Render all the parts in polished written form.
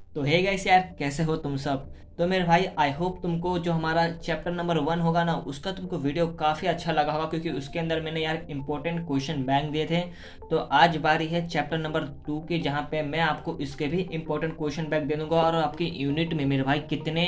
तो hey guys यार, कैसे हो तुम सब। तो मेरे भाई आई होप तुमको जो हमारा चैप्टर नंबर 1 होगा ना, उसका तुमको वीडियो काफ़ी अच्छा लगा होगा, क्योंकि उसके अंदर मैंने यार इंपॉर्टेंट क्वेश्चन बैंक दिए थे। तो आज बारी है चैप्टर नंबर 2 की, जहाँ पे मैं आपको इसके भी इंपॉर्टेंट क्वेश्चन बैंक दे दूंगा। और आपकी यूनिट में मेरे भाई कितने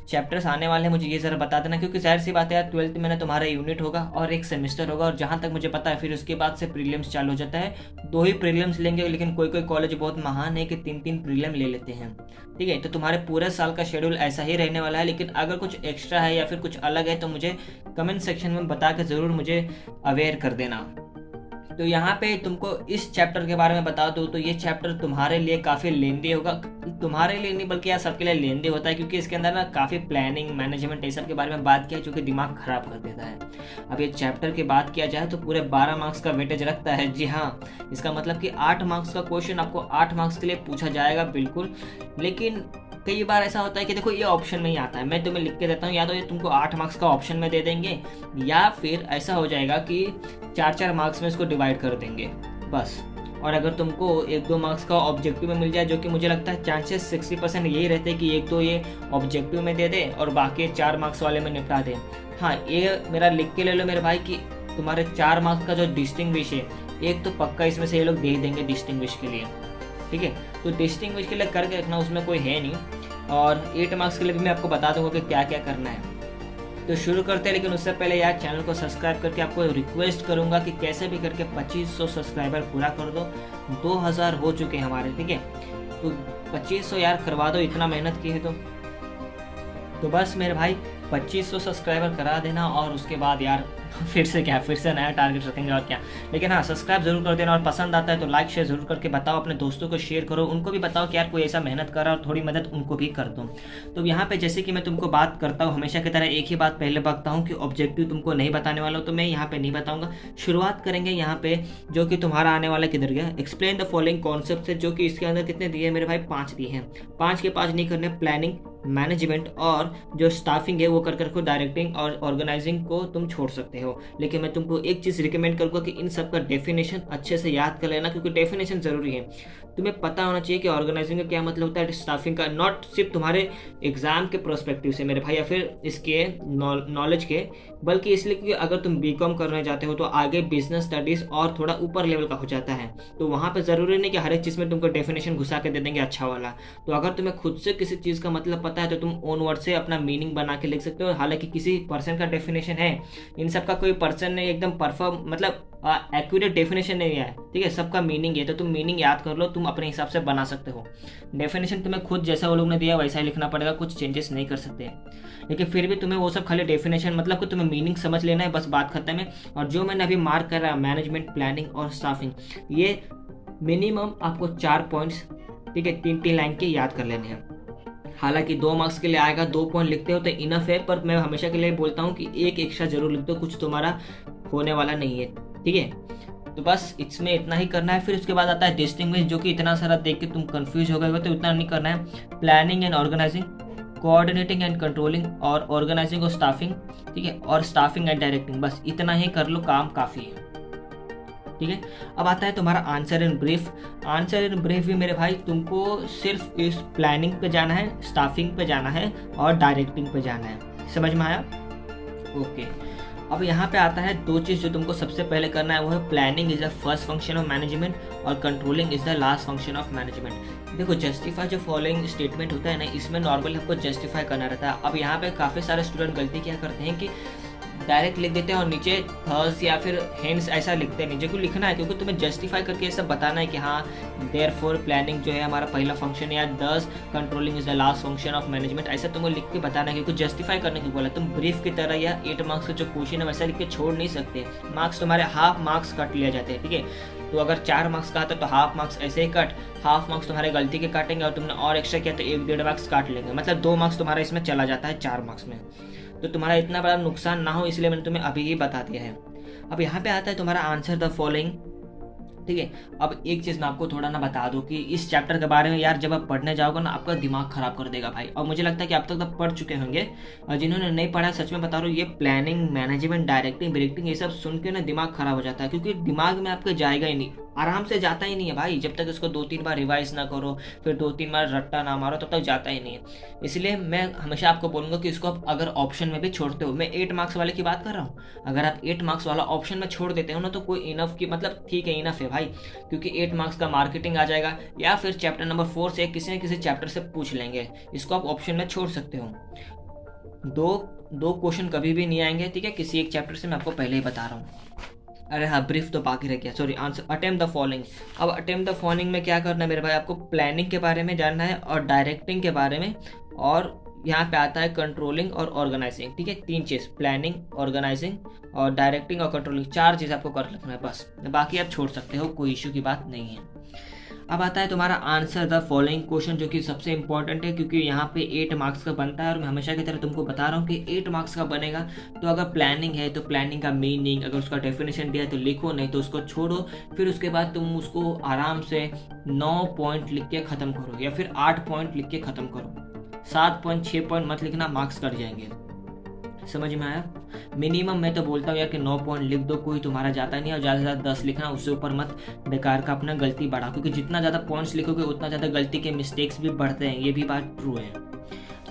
चैप्टर्स आने वाले हैं मुझे ये ज़रा बता देना, क्योंकि जाहिर सी बात है यार, 12th में ना तुम्हारा यूनिट होगा और एक सेमेस्टर होगा, और जहाँ तक मुझे पता है फिर उसके बाद से प्रीलिम्स चालू हो जाता है। 2 ही प्रीलिम्स लेंगे, लेकिन कोई कोई कॉलेज बहुत महान है कि 3 3 प्रीलिम ले लेते हैं। ठीक है, तो तुम्हारे पूरे साल का शेड्यूल ऐसा ही रहने वाला है, लेकिन अगर कुछ एक्स्ट्रा है या फिर कुछ अलग है तो मुझे कमेंट सेक्शन में बता के ज़रूर मुझे अवेयर कर देना। तो यहाँ पे तुमको इस चैप्टर के बारे में बता दूँ तो ये चैप्टर तुम्हारे लिए काफ़ी लेंदी होगा। तुम्हारे लिए नहीं बल्कि यार सबके लिए लेंदी होता है, क्योंकि इसके अंदर ना काफ़ी प्लानिंग, मैनेजमेंट, ये सब के बारे में बात किया है, जो कि दिमाग खराब कर देता है। अब ये चैप्टर की बात किया जाए तो पूरे 12 मार्क्स का वेटेज रखता है। जी हाँ, इसका मतलब कि 8 मार्क्स का क्वेश्चन आपको 8 मार्क्स के लिए पूछा जाएगा बिल्कुल। लेकिन कई बार ऐसा होता है कि देखो ये ऑप्शन में ही आता है, मैं तुम्हें लिख के देता हूँ, या तो ये तुमको 8 मार्क्स का ऑप्शन में दे देंगे, या फिर ऐसा हो जाएगा कि 4 4 मार्क्स में इसको डिवाइड कर देंगे बस। और अगर तुमको 1 2 मार्क्स का ऑब्जेक्टिव में मिल जाए, जो कि मुझे लगता है चांसेस 60% यही रहते हैं कि 1 2 ये ऑब्जेक्टिव में दे दे और बाकी 4 मार्क्स वाले में निपटा दे। हाँ, ये मेरा लिख के ले लो मेरे भाई कि तुम्हारे 4 मार्क्स का जो डिस्टिंग्विश है, एक तो पक्का इसमें से ये लोग दे देंगे डिस्टिंग्विश के लिए। ठीक है, तो डिस्टिंग्विश के लिए करके रखना, उसमें कोई है नहीं। और 8 मार्क्स के लिए भी मैं आपको बता दूंगा कि क्या क्या करना है। तो शुरू करते हैं, लेकिन उससे पहले यार चैनल को सब्सक्राइब करके आपको रिक्वेस्ट करूंगा कि कैसे भी करके 2500 सब्सक्राइबर पूरा कर दो। 2000 हो चुके हैं हमारे, ठीक है, तो 2500 यार करवा दो, इतना मेहनत की है तो बस मेरे भाई 2500 सब्सक्राइबर करा देना। और उसके बाद यार फिर से नया टारगेट रखेंगे और क्या। लेकिन हाँ, सब्सक्राइब जरूर कर देना, और पसंद आता है तो लाइक शेयर जरूर करके बताओ, अपने दोस्तों को शेयर करो, उनको भी बताओ कि यार कोई ऐसा मेहनत कर रहा है और थोड़ी मदद उनको भी कर दो। तो यहाँ पे जैसे कि मैं तुमको बात करता हूँ हमेशा की तरह, एक ही बात पहले बताता हूँ कि ऑब्जेक्टिव तुमको नहीं बताने वाला हूँ, तो मैं यहाँ पे नहीं बताऊंगा। शुरुआत करेंगे यहाँ पे, जो कि तुम्हारा आने वाला किधर गया, एक्सप्लेन द फॉलोइंग कॉन्सेप्ट है, जो कि इसके अंदर कितने दिए मेरे भाई, 5 दिए हैं। 5 के 5 नहीं करने, प्लानिंग, मैनेजमेंट और जो स्टाफिंग है वो कर कर को डायरेक्टिंग और ऑर्गेनाइजिंग को तुम छोड़ सकते हो। लेकिन मैं तुमको एक चीज़ रिकमेंड करूँगा कि इन सब का डेफिनेशन अच्छे से याद कर लेना, क्योंकि डेफिनेशन ज़रूरी है। तुम्हें पता होना चाहिए कि ऑर्गेनाइजिंग का क्या मतलब होता है, स्टाफिंग का, नॉट सिर्फ तुम्हारे एग्जाम के प्रोस्पेक्टिव से मेरे भाई, या फिर इसके नॉलेज के, बल्कि इसलिए कि अगर तुम बीकॉम करने जाते हो तो आगे बिजनेस स्टडीज़ और थोड़ा ऊपर लेवल का हो जाता है। तो वहाँ पर ज़रूरी नहीं कि हर एक चीज़ में तुमको डेफिनेशन घुसा के दे देंगे अच्छा वाला। तो अगर तुम्हें खुद से किसी चीज़ का मतलब पता है तो तुम ओन वर्ड से अपना मीनिंग बना के लिख सकते हो। हालांकि किसी पर्सन का डेफिनेशन है, इन सब का कोई पर्सन ने एकदम परफॉर्म मतलब एक्यूरेट डेफिनेशन नहीं है, ठीक है, सबका मीनिंग है, तो तुम मीनिंग याद कर लो, तुम अपने हिसाब से बना सकते हो। डेफिनेशन तुम्हें खुद जैसा वो लोग ने दिया वैसा ही लिखना पड़ेगा, कुछ चेंजेस नहीं कर सकते। लेकिन फिर भी तुम्हें वो सब खाली डेफिनेशन मतलब कि तुम्हें मीनिंग समझ लेना है, बस बात खत्म है। और जो मैंने अभी मार्क कर रहा है, मैनेजमेंट, प्लानिंग और स्टाफिंग, ये मिनिमम आपको 4 पॉइंट्स, ठीक है, 3 3 लाइन के याद कर लेने हैं। हालांकि 2 मार्क्स के लिए आएगा, 2 पॉइंट लिखते हो तो इनफ है, पर मैं हमेशा के लिए बोलता हूँ कि एक एक्स्ट्रा जरूर लिख दो, कुछ तुम्हारा होने वाला नहीं है, ठीक है। तो बस इसमें इतना ही करना है। फिर उसके बाद आता है डिस्टिंग्विश, जो कि इतना सारा देख के तुम कंफ्यूज हो गए हो, तो इतना नहीं करना है। Planning and organising, coordinating and controlling, और ऑर्गेनाइजिंग और स्टाफिंग, ठीक है, और स्टाफिंग एंड डायरेक्टिंग, बस इतना ही कर लो, काम काफ़ी है, ठीक है। अब आता है तुम्हारा answer in brief. Answer in brief भी मेरे भाई तुमको सिर्फ इस प्लानिंग पे जाना है, स्टाफिंग पे जाना है और डायरेक्टिंग पे जाना है। समझ में आया? ओके। अब यहाँ पे आता है 2 चीज़ जो तुमको सबसे पहले करना है, वो है planning is the first function of management और controlling is the last function of management. देखो, जस्टिफाई जो फॉलोइंग स्टेटमेंट होता है ना, इसमें नॉर्मली हमको जस्टिफाई करना रहता है। अब यहाँ पे काफ़ी सारे स्टूडेंट गलती क्या करते हैं कि डायरेक्ट लिख देते हैं और नीचे थर्स या फिर हेंस ऐसा लिखते नहीं, जो कि लिखना है, क्योंकि तुम्हें जस्टिफाई करके ये सब बताना है कि हाँ देयरफॉर प्लानिंग जो है हमारा पहला फंक्शन है, या दस controlling is the last function of management, ऐसा तुम्हें लिख के बताना है, क्योंकि जस्टिफाई करने की बोला। तुम ब्रीफ की तरह या 8 मार्क्स का जो क्वेश्चन है वैसा लिख के छोड़ नहीं सकते, मार्क्स तुम्हारे हाफ मार्क्स कट लिया जाते हैं, ठीक है। तो अगर 4 मार्क्स का आता तो हाफ मार्क्स ऐसे ही कट, हाफ मार्क्स तुम्हारे गलती के काटेंगे, और तुमने और एक्स्ट्रा किया तो 1 1.5 मार्क्स काट लेंगे, मतलब 2 मार्क्स तुम्हारा इसमें चला जाता है 4 मार्क्स में। तो तुम्हारा इतना बड़ा नुकसान ना हो, इसलिए मैंने तुम्हें अभी ही बता दिया है। अब यहाँ पे आता है तुम्हारा आंसर द फॉलोइंग ठीक है। अब एक चीज़ मैं आपको थोड़ा ना बता दूं कि इस चैप्टर के बारे में यार जब आप पढ़ने जाओगे ना आपका दिमाग खराब कर देगा भाई। और मुझे लगता है कि आप तक पढ़ चुके होंगे, और जिन्होंने नहीं पढ़ा सच में बता रहा हूँ, ये प्लानिंग, मैनेजमेंट, डायरेक्टिंग, डायरेक्टिंग ये सब सुन के ना दिमाग खराब हो जाता है, क्योंकि दिमाग में आपके जाएगा ही नहीं, आराम से जाता ही नहीं है भाई। जब तक इसको 2-3 बार रिवाइज ना करो, फिर 2-3 बार रट्टा ना मारो, तब तक जाता ही नहीं है। इसलिए मैं हमेशा आपको बोलूँगा कि इसको आप अगर ऑप्शन में भी छोड़ते हो, मैं 8 मार्क्स वाले की बात कर रहा हूँ, अगर आप 8 मार्क्स वाला ऑप्शन में छोड़ देते हो ना तो कोई इनफ की मतलब ठीक है, इनफ है भाई, क्योंकि 8 मार्क्स का मार्केटिंग आ जाएगा, या फिर चैप्टर नंबर 4 से किसी न किसी चैप्टर से पूछ लेंगे। इसको आप ऑप्शन में छोड़ सकते हो। दो क्वेश्चन कभी भी नहीं आएंगे, ठीक है, किसी एक चैप्टर से, मैं आपको पहले ही बता रहा हूँ। अरे हाँ, ब्रीफ तो बाकी रह गया, sorry, answer attempt the following. अब अटेम्प्ट द फॉलोइंग में क्या करना है मेरे भाई, आपको प्लानिंग के बारे में जानना है और डायरेक्टिंग के बारे में, और यहाँ पे आता है कंट्रोलिंग और ऑर्गेनाइजिंग, ठीक है। 3 चीज़, प्लानिंग, ऑर्गेनाइजिंग और डायरेक्टिंग और कंट्रोलिंग, 4 चीज़ आपको कर रखना है बस, बाकी आप छोड़ सकते हो, कोई इशू की बात नहीं है। अब आता है तुम्हारा आंसर द फॉलोइंग क्वेश्चन, जो कि सबसे इंपॉर्टेंट है, क्योंकि यहाँ पे 8 मार्क्स का बनता है, और मैं हमेशा की तरह तुमको बता रहा हूँ कि 8 मार्क्स का बनेगा। तो अगर प्लानिंग है तो प्लानिंग का मीनिंग, अगर उसका डेफिनेशन दिया है तो लिखो, नहीं तो उसको छोड़ो। फिर उसके बाद तुम उसको आराम से 9 पॉइंट लिख के ख़त्म करो, या फिर 8 पॉइंट लिख के ख़त्म करो, 7 पॉइंट 6 पॉइंट मत लिखना, मार्क्स कट जाएंगे। समझ में आया? मिनिमम मैं तो बोलता हूँ यार कि 9 पॉइंट लिख दो, कोई तुम्हारा जाता नहीं है, और ज़्यादा से ज़्यादा 10 लिखना, उससे ऊपर मत बेकार का अपना गलती बढ़ा, क्योंकि जितना ज़्यादा पॉइंट्स लिखोगे उतना ज़्यादा गलती के मिस्टेक्स भी बढ़ते हैं, ये भी बात ट्रू है।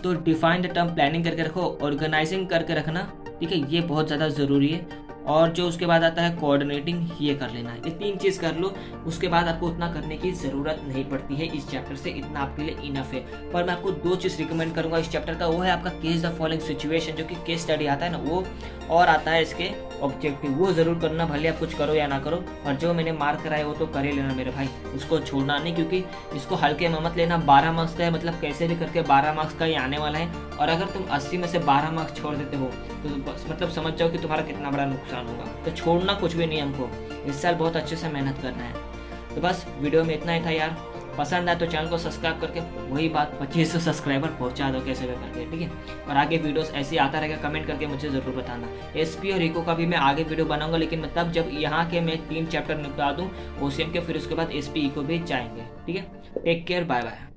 तो डिफाइन द टर्म, प्लानिंग करके रखो, ऑर्गेनाइजिंग करके रखना, ठीक है, ये बहुत ज़्यादा ज़रूरी है। और जो उसके बाद आता है कोऑर्डिनेटिंग, ये कर लेना है, ये 3 चीज़ कर लो, उसके बाद आपको उतना करने की ज़रूरत नहीं पड़ती है इस चैप्टर से, इतना आपके लिए इनफ है। पर मैं आपको 2 चीज़ रिकमेंड करूंगा इस चैप्टर का, वो है आपका केस द फॉलोइंग सिचुएशन, जो कि केस स्टडी आता है ना वो, और आता है इसके ऑब्जेक्टिव, वो ज़रूर करना, भले आप कुछ करो या ना करो। और जो मैंने मार्क कराया वो तो कर ही लेना मेरे भाई, उसको छोड़ना नहीं, क्योंकि इसको हल्के में मत लेना। 12 मार्क्स का है, मतलब कैसे भी करके 12 मार्क्स का ही आने वाला है, और अगर तुम 80 में से 12 मार्क्स छोड़ देते हो तो बस मतलब समझ जाओ कि तुम्हारा कितना बड़ा नुकसान होगा। तो छोड़ना कुछ भी नहीं है, हमको इस साल बहुत अच्छे से मेहनत करना है। तो बस वीडियो में इतना ही था यार, पसंद आए तो चैनल को सब्सक्राइब करके वही बात 2500 सब्सक्राइबर पहुंचा दो कैसे भी करके, ठीक है। और आगे वीडियोस ऐसे आता रहेगा, कमेंट करके मुझे ज़रूर बताना। एसपी और इको का भी मैं आगे वीडियो बनाऊंगा, लेकिन मैं तब जब यहाँ के मैं 3 चैप्टर निपटा दूँ ओसीएम के, फिर उसके बाद एसपी इको भी जाएंगे, ठीक है। Take care, bye bye.